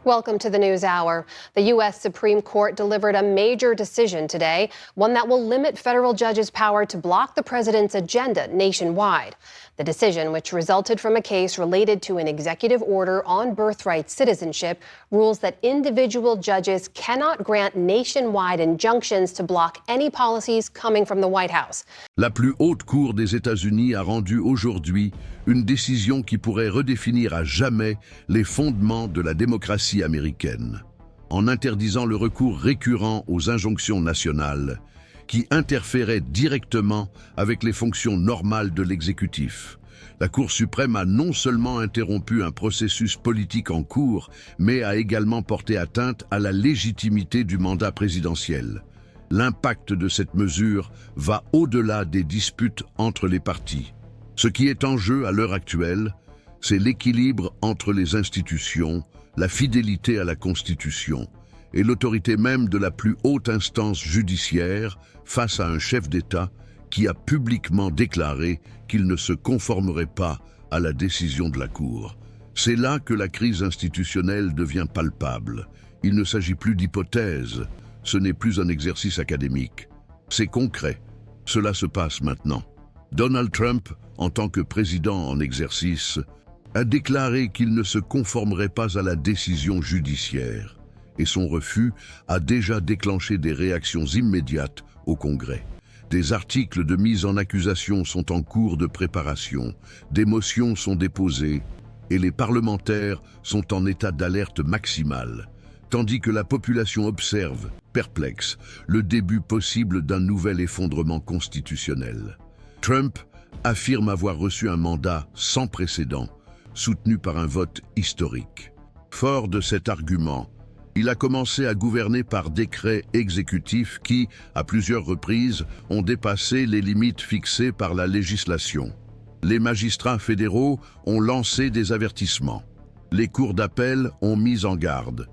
Welcome to the News Hour. The U.S. Supreme Court delivered a major decision today, one that will limit federal judges' power to block the president's agenda nationwide. The decision, which resulted from a case related to an executive order on birthright citizenship, rules that individual judges cannot grant nationwide injunctions to block any policies coming from the White House. La plus haute cour des États-Unis a rendu aujourd'hui une décision qui pourrait redéfinir à jamais les fondements de la démocratie américaine, en interdisant le recours récurrent aux injonctions nationales qui interféraient directement avec les fonctions normales de l'exécutif. La Cour suprême a non seulement interrompu un processus politique en cours, mais a également porté atteinte à la légitimité du mandat présidentiel. L'impact de cette mesure va au-delà des disputes entre les partis. Ce qui est en jeu à l'heure actuelle, c'est l'équilibre entre les institutions, la fidélité à la Constitution et l'autorité même de la plus haute instance judiciaire face à un chef d'État qui a publiquement déclaré qu'il ne se conformerait pas à la décision de la Cour. C'est là que la crise institutionnelle devient palpable. Il ne s'agit plus d'hypothèses, ce n'est plus un exercice académique. C'est concret. Cela se passe maintenant. Donald Trump, en tant que président en exercice, a déclaré qu'il ne se conformerait pas à la décision judiciaire, et son refus a déjà déclenché des réactions immédiates au Congrès. Des articles de mise en accusation sont en cours de préparation, des motions sont déposées, et les parlementaires sont en état d'alerte maximale, tandis que la population observe, perplexe, le début possible d'un nouvel effondrement constitutionnel. Trump affirme avoir reçu un mandat sans précédent, soutenu par un vote historique. Fort de cet argument, il a commencé à gouverner par décrets exécutifs qui, à plusieurs reprises, ont dépassé les limites fixées par la législation. Les magistrats fédéraux ont lancé des avertissements. Les cours d'appel ont mis en garde.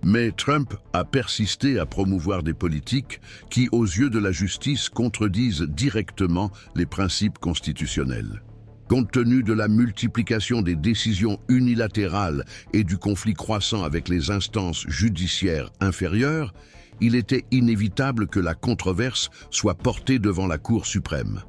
Mais Trump a persisté à promouvoir des politiques qui, aux yeux de la justice, contredisent directement les principes constitutionnels. Compte tenu de la multiplication des décisions unilatérales et du conflit croissant avec les instances judiciaires inférieures, il était inévitable que la controverse soit portée devant la Cour suprême.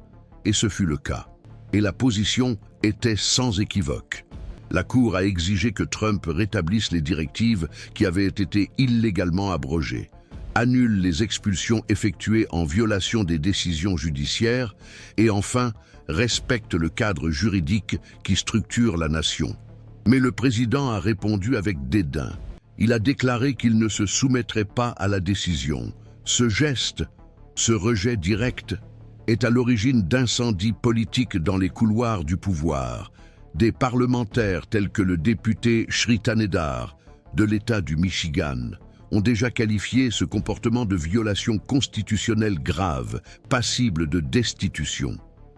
Et ce fut le cas. Et la position était sans équivoque. La Cour a exigé que Trump rétablisse les directives qui avaient été illégalement abrogées, annule les expulsions effectuées en violation des décisions judiciaires et enfin respecte le cadre juridique qui structure la nation. Mais le président a répondu avec dédain. Il a déclaré qu'il ne se soumettrait pas à la décision. Ce geste, ce rejet direct, est à l'origine d'incendies politiques dans les couloirs du pouvoir. Des parlementaires tels que le député Shritanedar de l'État du Michigan ont déjà qualifié ce comportement de violation constitutionnelle grave, passible de destitution.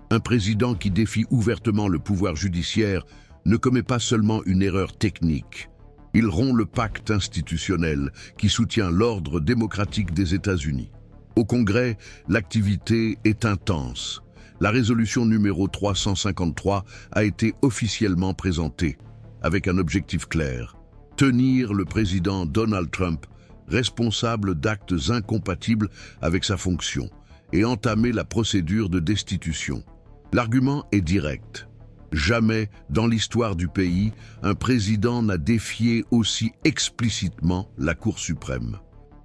Un président qui défie ouvertement le pouvoir judiciaire ne commet pas seulement une erreur technique. Il rompt le pacte institutionnel qui soutient l'ordre démocratique des États-Unis. Au Congrès, l'activité est intense. La résolution numéro 353 a été officiellement présentée, avec un objectif clair: tenir le président Donald Trump responsable d'actes incompatibles avec sa fonction et entamer la procédure de destitution. L'argument est direct. Jamais, dans l'histoire du pays, un président n'a défié aussi explicitement la Cour suprême.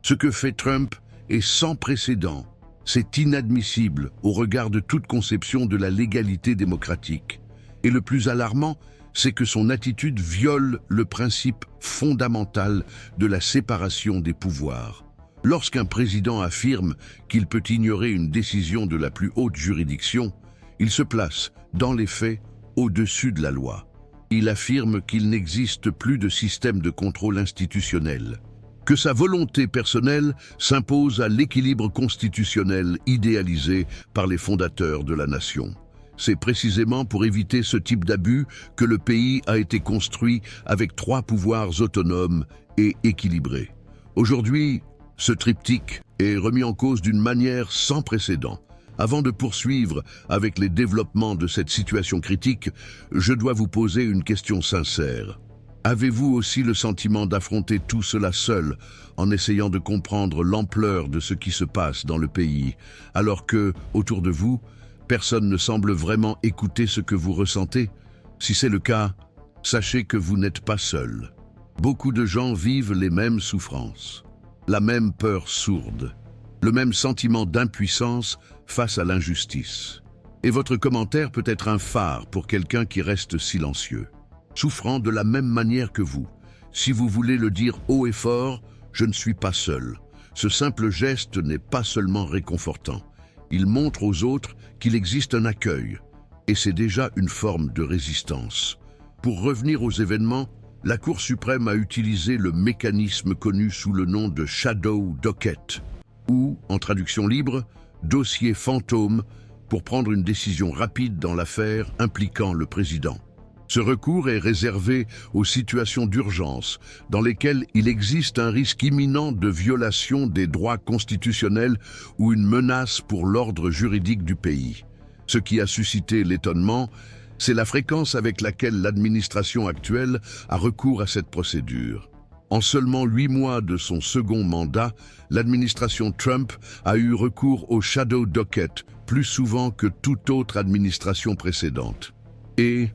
Ce que fait Trump est sans précédent. C'est inadmissible au regard de toute conception de la légalité démocratique. Et le plus alarmant, c'est que son attitude viole le principe fondamental de la séparation des pouvoirs. Lorsqu'un président affirme qu'il peut ignorer une décision de la plus haute juridiction, il se place, dans les faits, au-dessus de la loi. Il affirme qu'il n'existe plus de système de contrôle institutionnel, que sa volonté personnelle s'impose à l'équilibre constitutionnel idéalisé par les fondateurs de la nation. C'est précisément pour éviter ce type d'abus que le pays a été construit avec 3 pouvoirs autonomes et équilibrés. Aujourd'hui, ce triptyque est remis en cause d'une manière sans précédent. Avant de poursuivre avec les développements de cette situation critique, je dois vous poser une question sincère. Avez-vous aussi le sentiment d'affronter tout cela seul, en essayant de comprendre l'ampleur de ce qui se passe dans le pays, alors que, autour de vous, personne ne semble vraiment écouter ce que vous ressentez? Si c'est le cas, sachez que vous n'êtes pas seul. Beaucoup de gens vivent les mêmes souffrances, la même peur sourde, le même sentiment d'impuissance face à l'injustice. Et votre commentaire peut être un phare pour quelqu'un qui reste silencieux, souffrant de la même manière que vous. Si vous voulez le dire haut et fort, je ne suis pas seul. Ce simple geste n'est pas seulement réconfortant. Il montre aux autres qu'il existe un accueil, et c'est déjà une forme de résistance. Pour revenir aux événements, la Cour suprême a utilisé le mécanisme connu sous le nom de Shadow Docket, ou, en traduction libre, dossier fantôme, pour prendre une décision rapide dans l'affaire impliquant le président. Ce recours est réservé aux situations d'urgence dans lesquelles il existe un risque imminent de violation des droits constitutionnels ou une menace pour l'ordre juridique du pays. Ce qui a suscité l'étonnement, c'est la fréquence avec laquelle l'administration actuelle a recours à cette procédure. En seulement 8 mois de son second mandat, l'administration Trump a eu recours au Shadow Docket plus souvent que toute autre administration précédente. Et,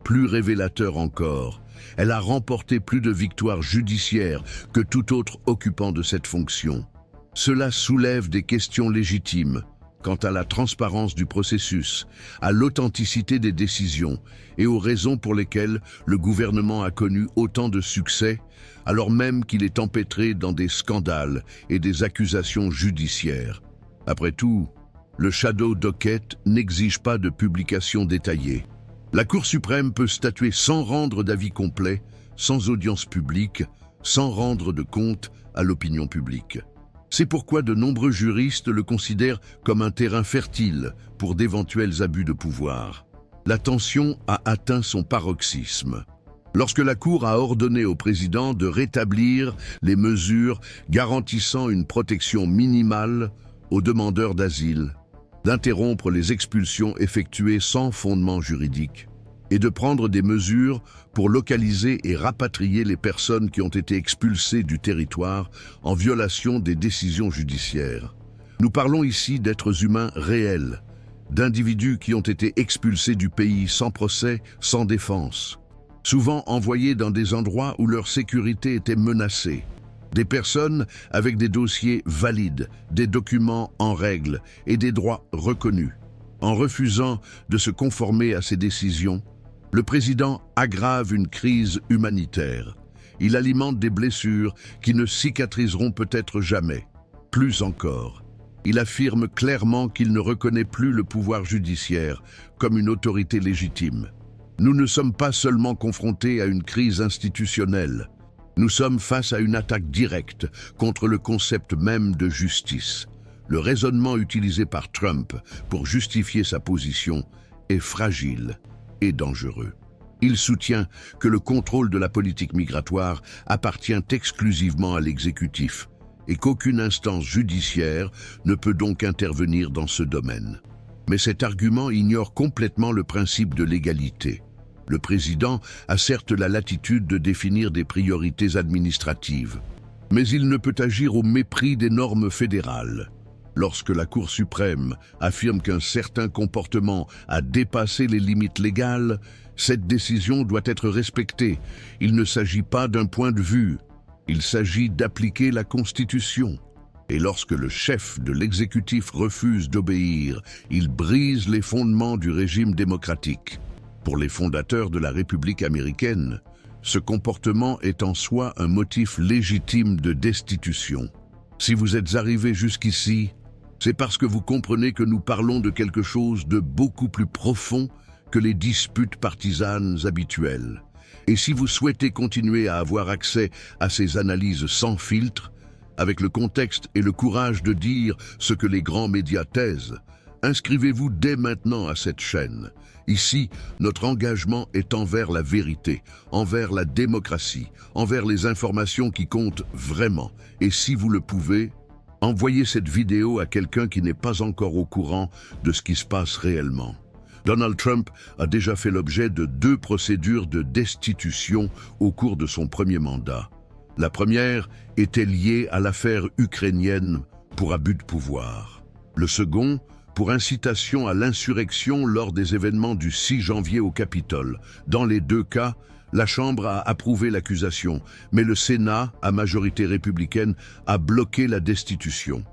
plus révélateur encore, elle a remporté plus de victoires judiciaires que tout autre occupant de cette fonction. Cela soulève des questions légitimes quant à la transparence du processus, à l'authenticité des décisions et aux raisons pour lesquelles le gouvernement a connu autant de succès, alors même qu'il est empêtré dans des scandales et des accusations judiciaires. Après tout, le Shadow Docket n'exige pas de publication détaillée. La Cour suprême peut statuer sans rendre d'avis complet, sans audience publique, sans rendre de compte à l'opinion publique. C'est pourquoi de nombreux juristes le considèrent comme un terrain fertile pour d'éventuels abus de pouvoir. La tension a atteint son paroxysme lorsque la Cour a ordonné au président de rétablir les mesures garantissant une protection minimale aux demandeurs d'asile, d'interrompre les expulsions effectuées sans fondement juridique et de prendre des mesures pour localiser et rapatrier les personnes qui ont été expulsées du territoire en violation des décisions judiciaires. Nous parlons ici d'êtres humains réels, d'individus qui ont été expulsés du pays sans procès, sans défense, souvent envoyés dans des endroits où leur sécurité était menacée. Des personnes avec des dossiers valides, des documents en règle et des droits reconnus. En refusant de se conformer à ces décisions, le président aggrave une crise humanitaire. Il alimente des blessures qui ne cicatriseront peut-être jamais. Plus encore, il affirme clairement qu'il ne reconnaît plus le pouvoir judiciaire comme une autorité légitime. Nous ne sommes pas seulement confrontés à une crise institutionnelle. Nous sommes face à une attaque directe contre le concept même de justice. Le raisonnement utilisé par Trump pour justifier sa position est fragile et dangereux. Il soutient que le contrôle de la politique migratoire appartient exclusivement à l'exécutif et qu'aucune instance judiciaire ne peut donc intervenir dans ce domaine. Mais cet argument ignore complètement le principe de l'égalité. Le président a certes la latitude de définir des priorités administratives, mais il ne peut agir au mépris des normes fédérales. Lorsque la Cour suprême affirme qu'un certain comportement a dépassé les limites légales, cette décision doit être respectée. Il ne s'agit pas d'un point de vue, il s'agit d'appliquer la Constitution. Et lorsque le chef de l'exécutif refuse d'obéir, il brise les fondements du régime démocratique. Pour les fondateurs de la République américaine, ce comportement est en soi un motif légitime de destitution. Si vous êtes arrivé jusqu'ici, c'est parce que vous comprenez que nous parlons de quelque chose de beaucoup plus profond que les disputes partisanes habituelles. Et si vous souhaitez continuer à avoir accès à ces analyses sans filtre, avec le contexte et le courage de dire ce que les grands médias taisent, inscrivez-vous dès maintenant à cette chaîne. Ici, notre engagement est envers la vérité, envers la démocratie, envers les informations qui comptent vraiment. Et si vous le pouvez, envoyez cette vidéo à quelqu'un qui n'est pas encore au courant de ce qui se passe réellement. Donald Trump a déjà fait l'objet de 2 procédures de destitution au cours de son premier mandat. La première était liée à l'affaire ukrainienne pour abus de pouvoir. Le second, pour incitation à l'insurrection lors des événements du 6 janvier au Capitole. Dans les 2 cas, la Chambre a approuvé l'accusation, mais le Sénat, à majorité républicaine, a bloqué la destitution.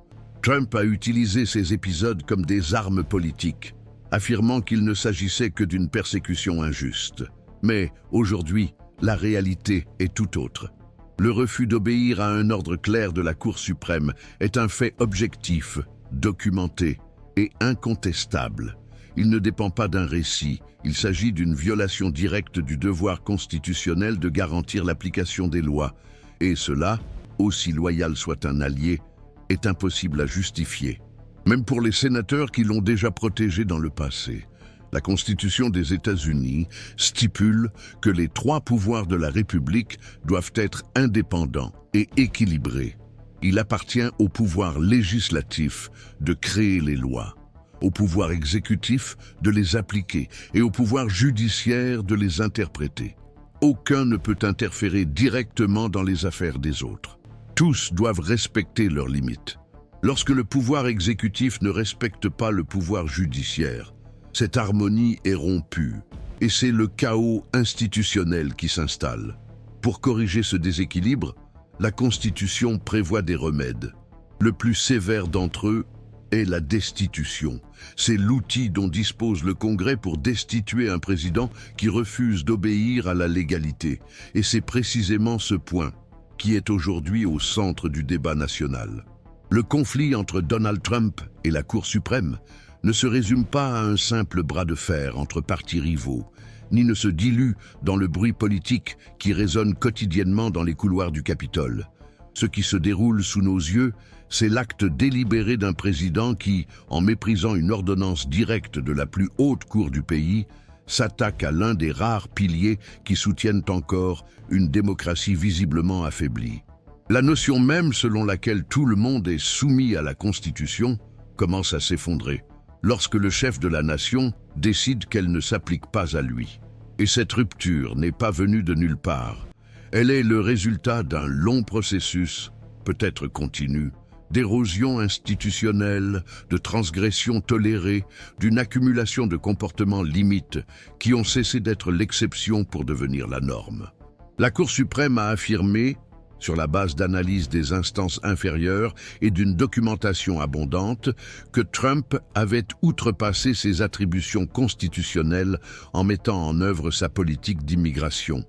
Trump a utilisé ces épisodes comme des armes politiques, affirmant qu'il ne s'agissait que d'une persécution injuste. Mais aujourd'hui, la réalité est tout autre. Le refus d'obéir à un ordre clair de la Cour suprême est un fait objectif, documenté et incontestable. Il ne dépend pas d'un récit, il s'agit d'une violation directe du devoir constitutionnel de garantir l'application des lois. Et cela, aussi loyal soit un allié, est impossible à justifier. Même pour les sénateurs qui l'ont déjà protégé dans le passé. La Constitution des États-Unis stipule que les 3 pouvoirs de la République doivent être indépendants et équilibrés. Il appartient au pouvoir législatif de créer les lois, au pouvoir exécutif de les appliquer et au pouvoir judiciaire de les interpréter. Aucun ne peut interférer directement dans les affaires des autres. Tous doivent respecter leurs limites. Lorsque le pouvoir exécutif ne respecte pas le pouvoir judiciaire, cette harmonie est rompue et c'est le chaos institutionnel qui s'installe. Pour corriger ce déséquilibre, la Constitution prévoit des remèdes. Le plus sévère d'entre eux est la destitution. C'est l'outil dont dispose le Congrès pour destituer un président qui refuse d'obéir à la légalité. Et c'est précisément ce point qui est aujourd'hui au centre du débat national. Le conflit entre Donald Trump et la Cour suprême ne se résume pas à un simple bras de fer entre partis rivaux, ni ne se dilue dans le bruit politique qui résonne quotidiennement dans les couloirs du Capitole. Ce qui se déroule sous nos yeux, c'est l'acte délibéré d'un président qui, en méprisant une ordonnance directe de la plus haute cour du pays, s'attaque à l'un des rares piliers qui soutiennent encore une démocratie visiblement affaiblie. La notion même selon laquelle tout le monde est soumis à la Constitution commence à s'effondrer, lorsque le chef de la nation décide qu'elle ne s'applique pas à lui. Et cette rupture n'est pas venue de nulle part. Elle est le résultat d'un long processus, peut-être continu, d'érosion institutionnelle, de transgressions tolérées, d'une accumulation de comportements limites qui ont cessé d'être l'exception pour devenir la norme. La Cour suprême a affirmé, sur la base d'analyses des instances inférieures et d'une documentation abondante, que Trump avait outrepassé ses attributions constitutionnelles en mettant en œuvre sa politique d'immigration.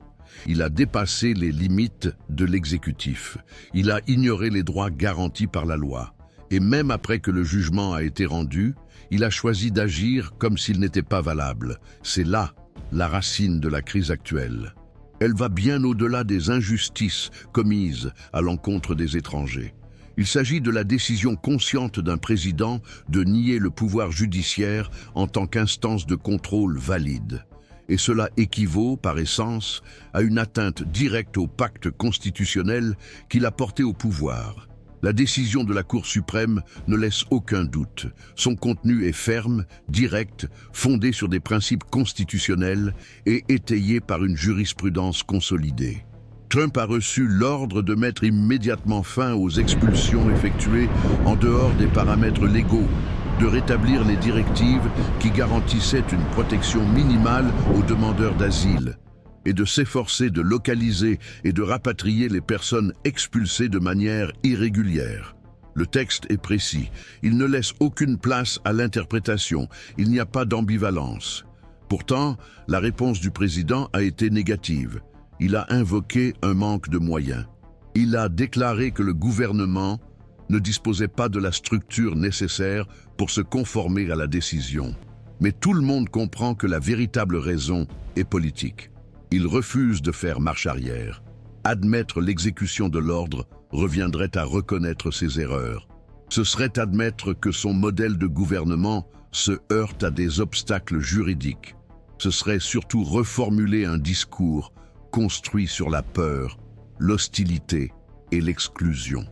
Il a dépassé les limites de l'exécutif. Il a ignoré les droits garantis par la loi. Et même après que le jugement a été rendu, il a choisi d'agir comme s'il n'était pas valable. C'est là la racine de la crise actuelle. Elle va bien au-delà des injustices commises à l'encontre des étrangers. Il s'agit de la décision consciente d'un président de nier le pouvoir judiciaire en tant qu'instance de contrôle valide. Et cela équivaut, par essence, à une atteinte directe au pacte constitutionnel qu'il a porté au pouvoir. La décision de la Cour suprême ne laisse aucun doute. Son contenu est ferme, direct, fondé sur des principes constitutionnels et étayé par une jurisprudence consolidée. Trump a reçu l'ordre de mettre immédiatement fin aux expulsions effectuées en dehors des paramètres légaux, de rétablir les directives qui garantissaient une protection minimale aux demandeurs d'asile, et de s'efforcer de localiser et de rapatrier les personnes expulsées de manière irrégulière. Le texte est précis, il ne laisse aucune place à l'interprétation, il n'y a pas d'ambivalence. Pourtant, la réponse du président a été négative. Il a invoqué un manque de moyens. Il a déclaré que le gouvernement ne disposait pas de la structure nécessaire pour se conformer à la décision. Mais tout le monde comprend que la véritable raison est politique. Il refuse de faire marche arrière. Admettre l'exécution de l'ordre reviendrait à reconnaître ses erreurs. Ce serait admettre que son modèle de gouvernement se heurte à des obstacles juridiques. Ce serait surtout reformuler un discours construit sur la peur, l'hostilité et l'exclusion.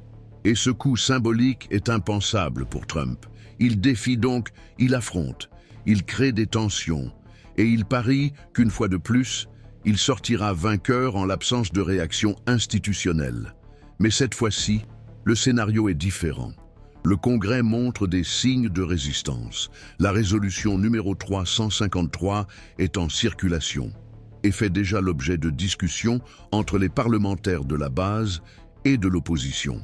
Et ce coup symbolique est impensable pour Trump. Il défie donc, il affronte. il crée des tensions, et il parie qu'une fois de plus, il sortira vainqueur en l'absence de réaction institutionnelle. Mais cette fois-ci, le scénario est différent. Le Congrès montre des signes de résistance. La résolution numéro 353 est en circulation et fait déjà l'objet de discussions entre les parlementaires de la base et de l'opposition.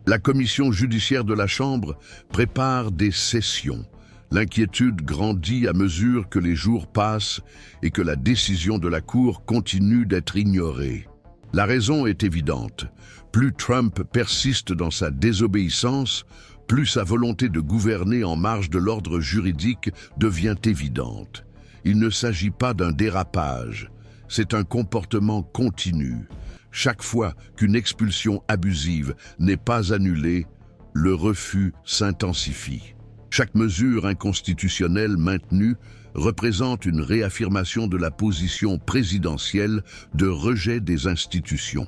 La commission judiciaire de la Chambre prépare des sessions. L'inquiétude grandit à mesure que les jours passent et que la décision de la Cour continue d'être ignorée. La raison est évidente. Plus Trump persiste dans sa désobéissance, plus sa volonté de gouverner en marge de l'ordre juridique devient évidente. Il ne s'agit pas d'un dérapage, c'est un comportement continu. Chaque fois qu'une expulsion abusive n'est pas annulée, le refus s'intensifie. Chaque mesure inconstitutionnelle maintenue représente une réaffirmation de la position présidentielle de rejet des institutions.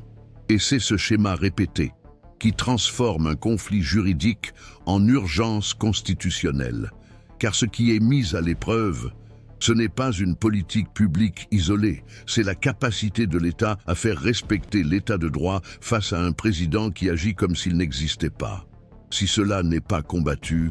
Et c'est ce schéma répété qui transforme un conflit juridique en urgence constitutionnelle. Car ce qui est mis à l'épreuve, ce n'est pas une politique publique isolée, c'est la capacité de l'État à faire respecter l'État de droit face à un président qui agit comme s'il n'existait pas. Si cela n'est pas combattu,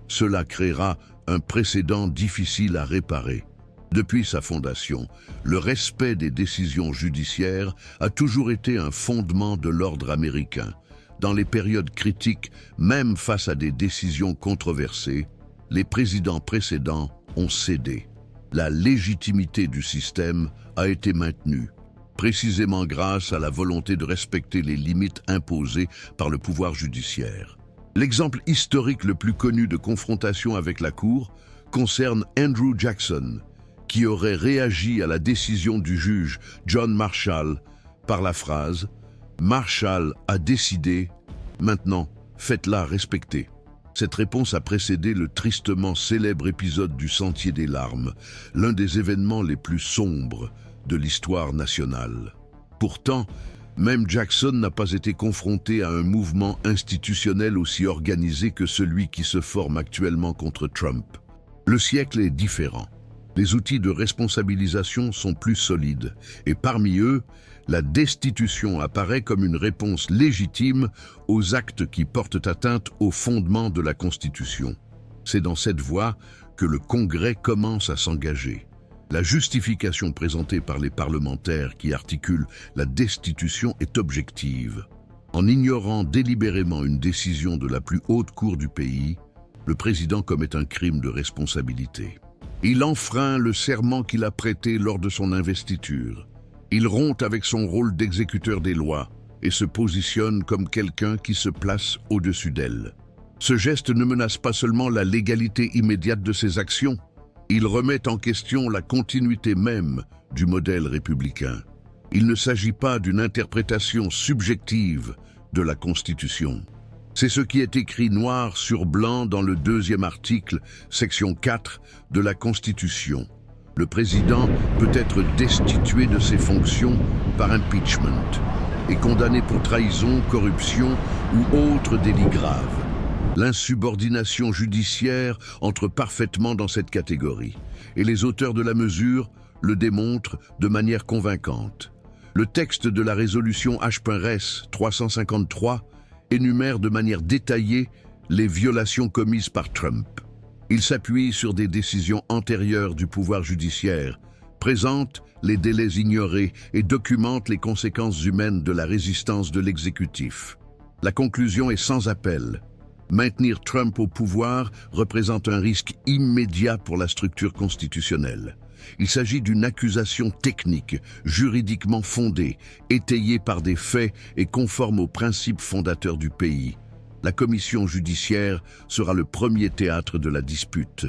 cela créera un précédent difficile à réparer. Depuis sa fondation, le respect des décisions judiciaires a toujours été un fondement de l'ordre américain. Dans les périodes critiques, même face à des décisions controversées, les présidents précédents ont cédé. La légitimité du système a été maintenue, précisément grâce à la volonté de respecter les limites imposées par le pouvoir judiciaire. L'exemple historique le plus connu de confrontation avec la Cour concerne Andrew Jackson, qui aurait réagi à la décision du juge John Marshall par la phrase « Marshall a décidé, maintenant faites-la respecter ». Cette réponse a précédé le tristement célèbre épisode du Sentier des larmes, l'un des événements les plus sombres de l'histoire nationale. Pourtant, même Jackson n'a pas été confronté à un mouvement institutionnel aussi organisé que celui qui se forme actuellement contre Trump. Le siècle est différent. Les outils de responsabilisation sont plus solides, et parmi eux, la destitution apparaît comme une réponse légitime aux actes qui portent atteinte aux fondements de la Constitution. C'est dans cette voie que le Congrès commence à s'engager. La justification présentée par les parlementaires qui articulent la destitution est objective. En ignorant délibérément une décision de la plus haute cour du pays, le président commet un crime de responsabilité. Il enfreint le serment qu'il a prêté lors de son investiture. Il rompt avec son rôle d'exécuteur des lois et se positionne comme quelqu'un qui se place au-dessus d'elles. Ce geste ne menace pas seulement la légalité immédiate de ses actions, il remet en question la continuité même du modèle républicain. Il ne s'agit pas d'une interprétation subjective de la Constitution. C'est ce qui est écrit noir sur blanc dans le 2e article, section 4 de la Constitution. Le président peut être destitué de ses fonctions par impeachment et condamné pour trahison, corruption ou autre délit grave. L'insubordination judiciaire entre parfaitement dans cette catégorie, et les auteurs de la mesure le démontrent de manière convaincante. Le texte de la résolution H.S. 353 énumère de manière détaillée les violations commises par Trump. Il s'appuie sur des décisions antérieures du pouvoir judiciaire, présente les délais ignorés et documente les conséquences humaines de la résistance de l'exécutif. La conclusion est sans appel. Maintenir Trump au pouvoir représente un risque immédiat pour la structure constitutionnelle. Il s'agit d'une accusation technique, juridiquement fondée, étayée par des faits et conforme aux principes fondateurs du pays. La commission judiciaire sera le premier théâtre de la dispute.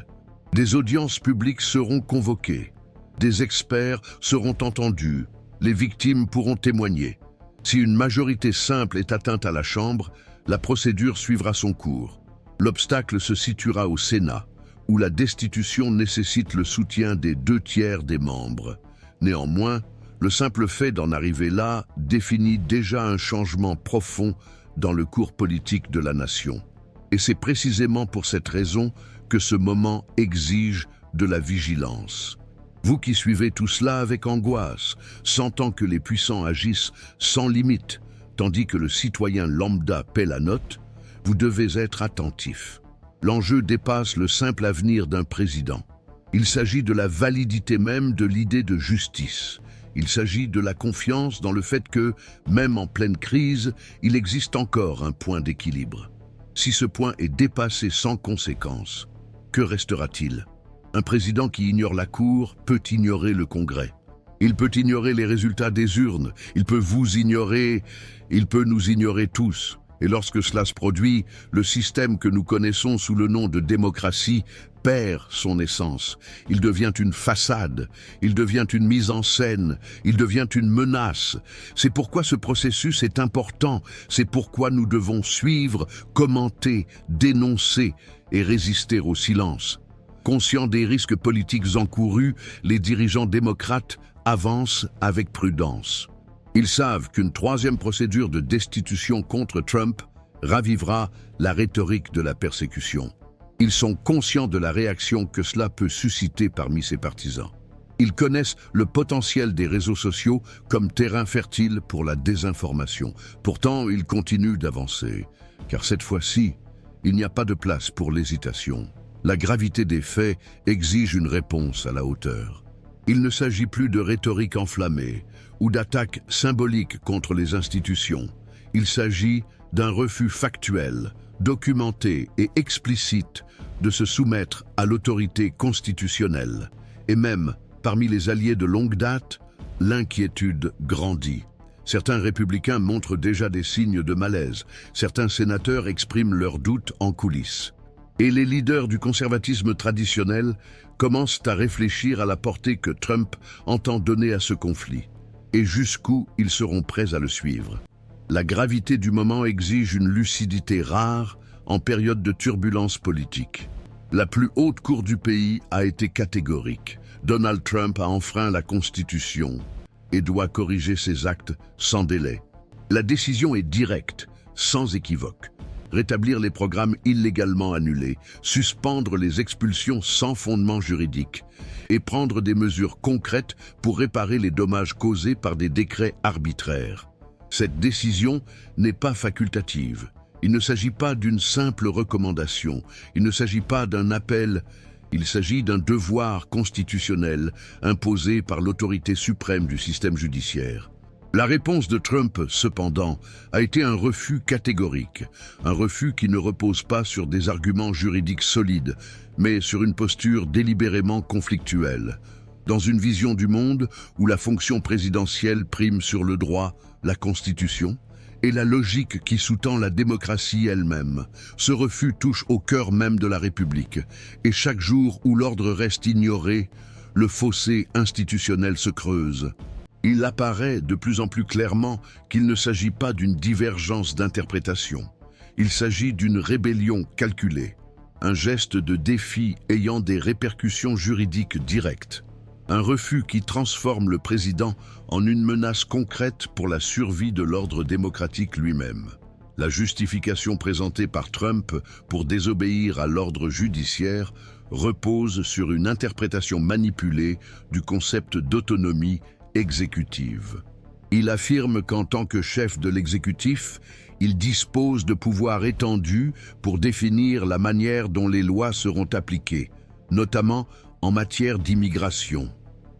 Des audiences publiques seront convoquées. Des experts seront entendus. Les victimes pourront témoigner. Si une majorité simple est atteinte à la Chambre, la procédure suivra son cours. L'obstacle se situera au Sénat, où la destitution nécessite le soutien des 2/3 des membres. Néanmoins, le simple fait d'en arriver là définit déjà un changement profond dans le cours politique de la nation. Et c'est précisément pour cette raison que ce moment exige de la vigilance. Vous qui suivez tout cela avec angoisse, sentant que les puissants agissent sans limite, tandis que le citoyen lambda paie la note, vous devez être attentif. L'enjeu dépasse le simple avenir d'un président. Il s'agit de la validité même de l'idée de justice. Il s'agit de la confiance dans le fait que, même en pleine crise, il existe encore un point d'équilibre. Si ce point est dépassé sans conséquence, que restera-t-il? Un président qui ignore la Cour peut ignorer le Congrès. Il peut ignorer les résultats des urnes, il peut vous ignorer, il peut nous ignorer tous. Et lorsque cela se produit, le système que nous connaissons sous le nom de démocratie perd son essence. Il devient une façade, il devient une mise en scène, il devient une menace. C'est pourquoi ce processus est important, c'est pourquoi nous devons suivre, commenter, dénoncer et résister au silence. Conscients des risques politiques encourus, les dirigeants démocrates avancent avec prudence. Ils savent qu'une troisième procédure de destitution contre Trump ravivera la rhétorique de la persécution. Ils sont conscients de la réaction que cela peut susciter parmi ses partisans. Ils connaissent le potentiel des réseaux sociaux comme terrain fertile pour la désinformation. Pourtant, ils continuent d'avancer, car cette fois-ci, il n'y a pas de place pour l'hésitation. La gravité des faits exige une réponse à la hauteur. Il ne s'agit plus de rhétorique enflammée ou d'attaques symboliques contre les institutions. Il s'agit d'un refus factuel, documenté et explicite de se soumettre à l'autorité constitutionnelle. Et même, parmi les alliés de longue date, l'inquiétude grandit. Certains républicains montrent déjà des signes de malaise. Certains sénateurs expriment leurs doutes en coulisses. Et les leaders du conservatisme traditionnel commencent à réfléchir à la portée que Trump entend donner à ce conflit, et jusqu'où ils seront prêts à le suivre. La gravité du moment exige une lucidité rare en période de turbulence politique. La plus haute cour du pays a été catégorique. Donald Trump a enfreint la Constitution et doit corriger ses actes sans délai. La décision est directe, sans équivoque. Rétablir les programmes illégalement annulés, suspendre les expulsions sans fondement juridique et prendre des mesures concrètes pour réparer les dommages causés par des décrets arbitraires. Cette décision n'est pas facultative. Il ne s'agit pas d'une simple recommandation, il ne s'agit pas d'un appel, il s'agit d'un devoir constitutionnel imposé par l'autorité suprême du système judiciaire. La réponse de Trump, cependant, a été un refus catégorique, un refus qui ne repose pas sur des arguments juridiques solides, mais sur une posture délibérément conflictuelle. Dans une vision du monde où la fonction présidentielle prime sur le droit, la Constitution, et la logique qui sous-tend la démocratie elle-même, ce refus touche au cœur même de la République, et chaque jour où l'ordre reste ignoré, le fossé institutionnel se creuse. Il apparaît de plus en plus clairement qu'il ne s'agit pas d'une divergence d'interprétation. Il s'agit d'une rébellion calculée, un geste de défi ayant des répercussions juridiques directes, un refus qui transforme le président en une menace concrète pour la survie de l'ordre démocratique lui-même. La justification présentée par Trump pour désobéir à l'ordre judiciaire repose sur une interprétation manipulée du concept d'autonomie exécutive. Il affirme qu'en tant que chef de l'exécutif, il dispose de pouvoirs étendus pour définir la manière dont les lois seront appliquées, notamment en matière d'immigration.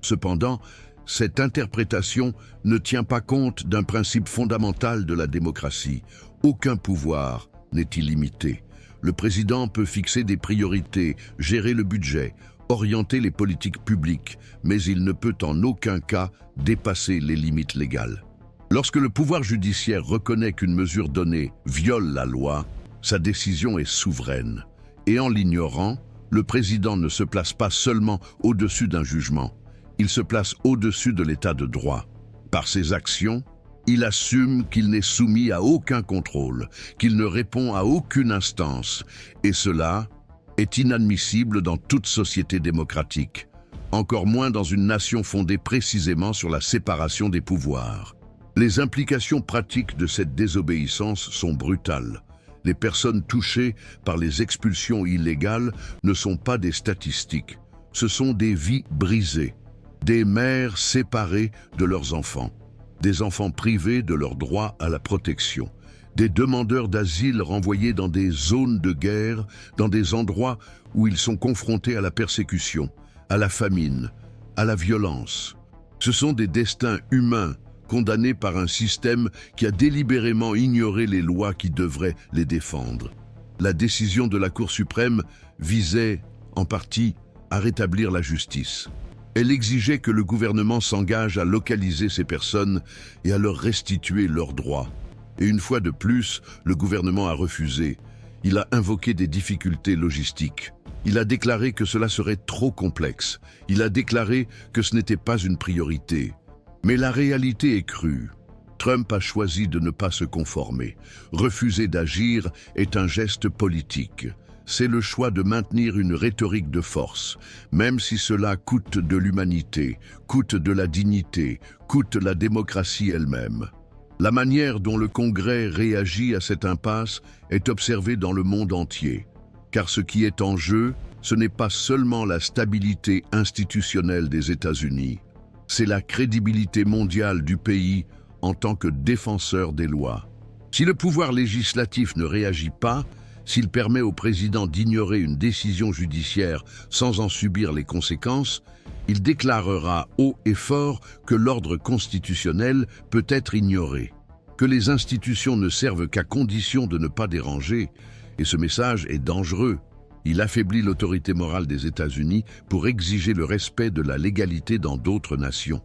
Cependant, cette interprétation ne tient pas compte d'un principe fondamental de la démocratie. Aucun pouvoir n'est illimité. Le président peut fixer des priorités, gérer le budget, orienter les politiques publiques, mais il ne peut en aucun cas dépasser les limites légales. Lorsque le pouvoir judiciaire reconnaît qu'une mesure donnée viole la loi, sa décision est souveraine. Et en l'ignorant, le président ne se place pas seulement au-dessus d'un jugement, il se place au-dessus de l'état de droit. Par ses actions, il assume qu'il n'est soumis à aucun contrôle, qu'il ne répond à aucune instance, et cela est inadmissible dans toute société démocratique, encore moins dans une nation fondée précisément sur la séparation des pouvoirs. Les implications pratiques de cette désobéissance sont brutales. Les personnes touchées par les expulsions illégales ne sont pas des statistiques. ce sont des vies brisées, des mères séparées de leurs enfants, des enfants privés de leur droit à la protection, des demandeurs d'asile renvoyés dans des zones de guerre, dans des endroits où ils sont confrontés à la persécution, à la famine, à la violence. Ce sont des destins humains condamnés par un système qui a délibérément ignoré les lois qui devraient les défendre. La décision de la Cour suprême visait, en partie, à rétablir la justice. Elle exigeait que le gouvernement s'engage à localiser ces personnes et à leur restituer leurs droits. Et une fois de plus, le gouvernement a refusé. Il a invoqué des difficultés logistiques. Il a déclaré que cela serait trop complexe. Il a déclaré que ce n'était pas une priorité. Mais la réalité est crue. Trump a choisi de ne pas se conformer. Refuser d'agir est un geste politique. C'est le choix de maintenir une rhétorique de force, même si cela coûte de l'humanité, coûte de la dignité, coûte la démocratie elle-même. La manière dont le Congrès réagit à cette impasse est observée dans le monde entier. Car ce qui est en jeu, ce n'est pas seulement la stabilité institutionnelle des États-Unis, c'est la crédibilité mondiale du pays en tant que défenseur des lois. Si le pouvoir législatif ne réagit pas, s'il permet au président d'ignorer une décision judiciaire sans en subir les conséquences, il déclarera haut et fort que l'ordre constitutionnel peut être ignoré, que les institutions ne servent qu'à condition de ne pas déranger, et ce message est dangereux. Il affaiblit l'autorité morale des États-Unis pour exiger le respect de la légalité dans d'autres nations.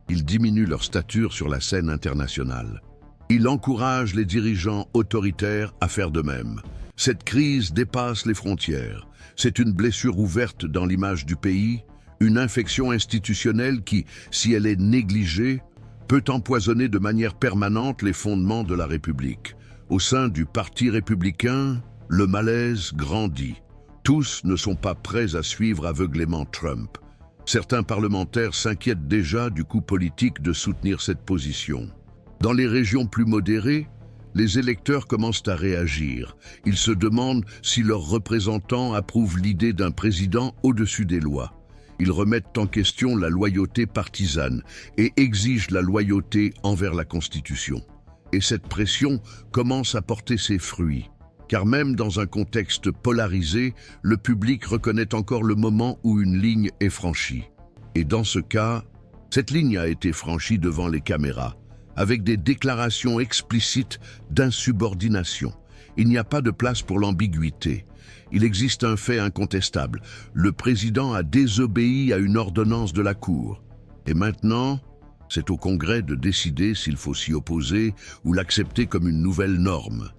Il diminue leur stature sur la scène internationale. Il encourage les dirigeants autoritaires à faire de même. Cette crise dépasse les frontières. C'est une blessure ouverte dans l'image du pays, une infection institutionnelle qui, si elle est négligée, peut empoisonner de manière permanente les fondements de la République. Au sein du Parti républicain, le malaise grandit. Tous ne sont pas prêts à suivre aveuglément Trump. Certains parlementaires s'inquiètent déjà du coût politique de soutenir cette position. Dans les régions plus modérées, les électeurs commencent à réagir. Ils se demandent si leurs représentants approuvent l'idée d'un président au-dessus des lois. Ils remettent en question la loyauté partisane et exigent la loyauté envers la Constitution. Et cette pression commence à porter ses fruits. Car même dans un contexte polarisé, le public reconnaît encore le moment où une ligne est franchie. Et dans ce cas, cette ligne a été franchie devant les caméras, avec des déclarations explicites d'insubordination. Il n'y a pas de place pour l'ambiguïté. Il existe un fait incontestable. Le président a désobéi à une ordonnance de la Cour. Et maintenant, c'est au Congrès de décider s'il faut s'y opposer ou l'accepter comme une nouvelle norme.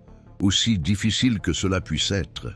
Aussi difficile que cela puisse être,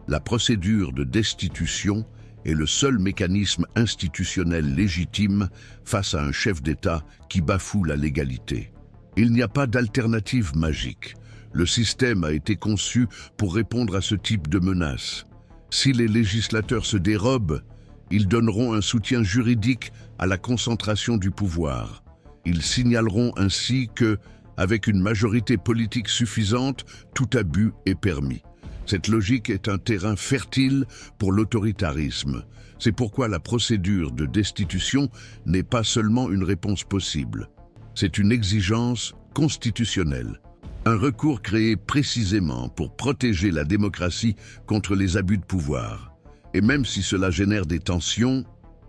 la procédure de destitution est le seul mécanisme institutionnel légitime face à un chef d'État qui bafoue la légalité. Il n'y a pas d'alternative magique. Le système a été conçu pour répondre à ce type de menace. Si les législateurs se dérobent, ils donneront un soutien juridique à la concentration du pouvoir. Ils signaleront ainsi que, avec une majorité politique suffisante, tout abus est permis. Cette logique est un terrain fertile pour l'autoritarisme. C'est pourquoi la procédure de destitution n'est pas seulement une réponse possible. C'est une exigence constitutionnelle. Un recours créé précisément pour protéger la démocratie contre les abus de pouvoir. Et même si cela génère des tensions,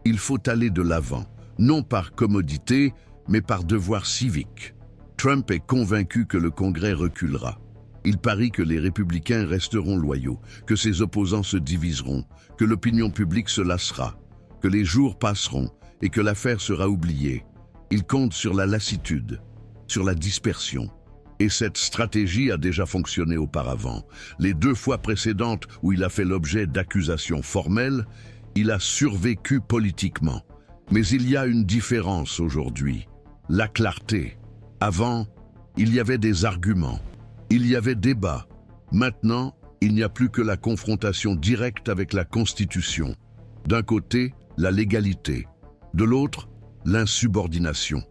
il faut aller de l'avant, non par commodité, mais par devoir civique. Trump est convaincu que le Congrès reculera. Il parie que les républicains resteront loyaux, que ses opposants se diviseront, que l'opinion publique se lassera, que les jours passeront et que l'affaire sera oubliée. Il compte sur la lassitude, sur la dispersion. Et cette stratégie a déjà fonctionné auparavant. Les 2 fois précédentes où il a fait l'objet d'accusations formelles, il a survécu politiquement. Mais il y a une différence aujourd'hui, la clarté. Avant, il y avait des arguments, il y avait débat. Maintenant, il n'y a plus que la confrontation directe avec la Constitution. D'un côté, la légalité. De l'autre, l'insubordination.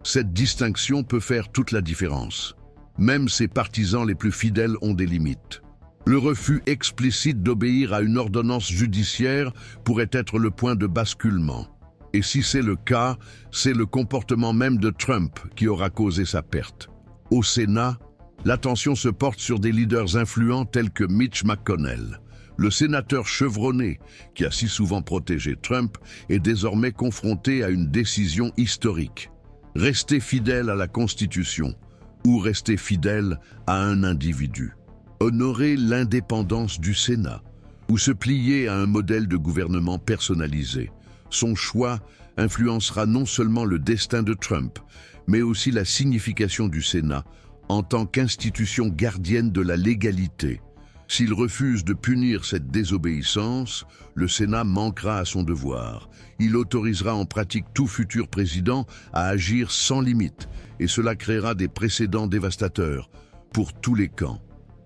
Cette distinction peut faire toute la différence. Même ses partisans les plus fidèles ont des limites. Le refus explicite d'obéir à une ordonnance judiciaire pourrait être le point de basculement. Et si c'est le cas, c'est le comportement même de Trump qui aura causé sa perte. Au Sénat, l'attention se porte sur des leaders influents tels que Mitch McConnell. Le sénateur chevronné, qui a si souvent protégé Trump, est désormais confronté à une décision historique. Rester fidèle à la Constitution ou rester fidèle à un individu. Honorer l'indépendance du Sénat ou se plier à un modèle de gouvernement personnalisé. Son choix influencera non seulement le destin de Trump, mais aussi la signification du Sénat en tant qu'institution gardienne de la légalité. S'il refuse de punir cette désobéissance, le Sénat manquera à son devoir. Il autorisera en pratique tout futur président à agir sans limite, et cela créera des précédents dévastateurs pour tous les camps,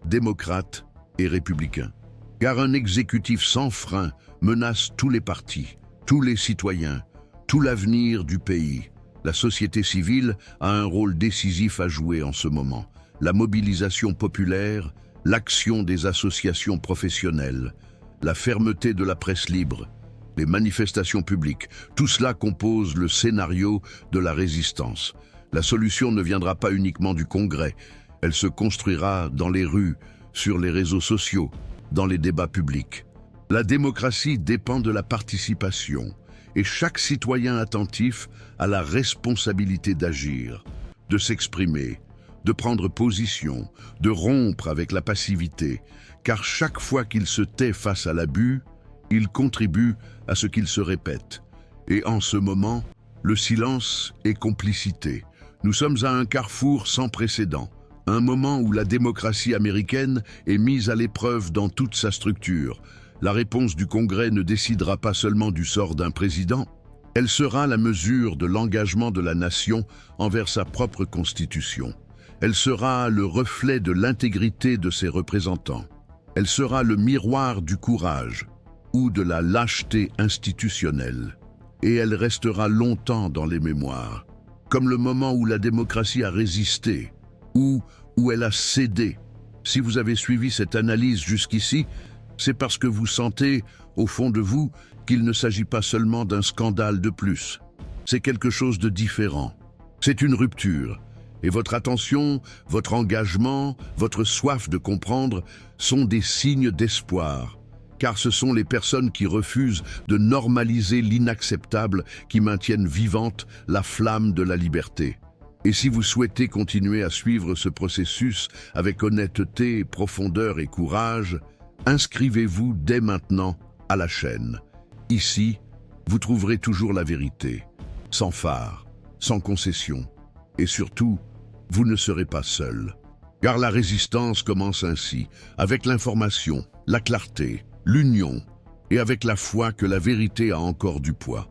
démocrates et républicains. Car un exécutif sans frein menace tous les partis, tous les citoyens, tout l'avenir du pays. La société civile a un rôle décisif à jouer en ce moment. La mobilisation populaire, l'action des associations professionnelles, la fermeté de la presse libre, les manifestations publiques, tout cela compose le scénario de la résistance. La solution ne viendra pas uniquement du Congrès, elle se construira dans les rues, sur les réseaux sociaux, dans les débats publics. La démocratie dépend de la participation, et chaque citoyen attentif a la responsabilité d'agir, de s'exprimer, de prendre position, de rompre avec la passivité, car chaque fois qu'il se tait face à l'abus, il contribue à ce qu'il se répète. Et en ce moment, le silence est complicité. Nous sommes à un carrefour sans précédent, un moment où la démocratie américaine est mise à l'épreuve dans toute sa structure. La réponse du Congrès ne décidera pas seulement du sort d'un président, elle sera la mesure de l'engagement de la nation envers sa propre constitution. Elle sera le reflet de l'intégrité de ses représentants. Elle sera le miroir du courage ou de la lâcheté institutionnelle. Et elle restera longtemps dans les mémoires, comme le moment où la démocratie a résisté ou où elle a cédé. Si vous avez suivi cette analyse jusqu'ici, c'est parce que vous sentez, au fond de vous, qu'il ne s'agit pas seulement d'un scandale de plus. C'est quelque chose de différent. C'est une rupture. Et votre attention, votre engagement, votre soif de comprendre sont des signes d'espoir. Car ce sont les personnes qui refusent de normaliser l'inacceptable qui maintiennent vivante la flamme de la liberté. Et si vous souhaitez continuer à suivre ce processus avec honnêteté, profondeur et courage, inscrivez-vous dès maintenant à la chaîne. Ici, vous trouverez toujours la vérité, sans phare, sans concession. Et surtout, vous ne serez pas seul. Car la résistance commence ainsi, avec l'information, la clarté, l'union, et avec la foi que la vérité a encore du poids.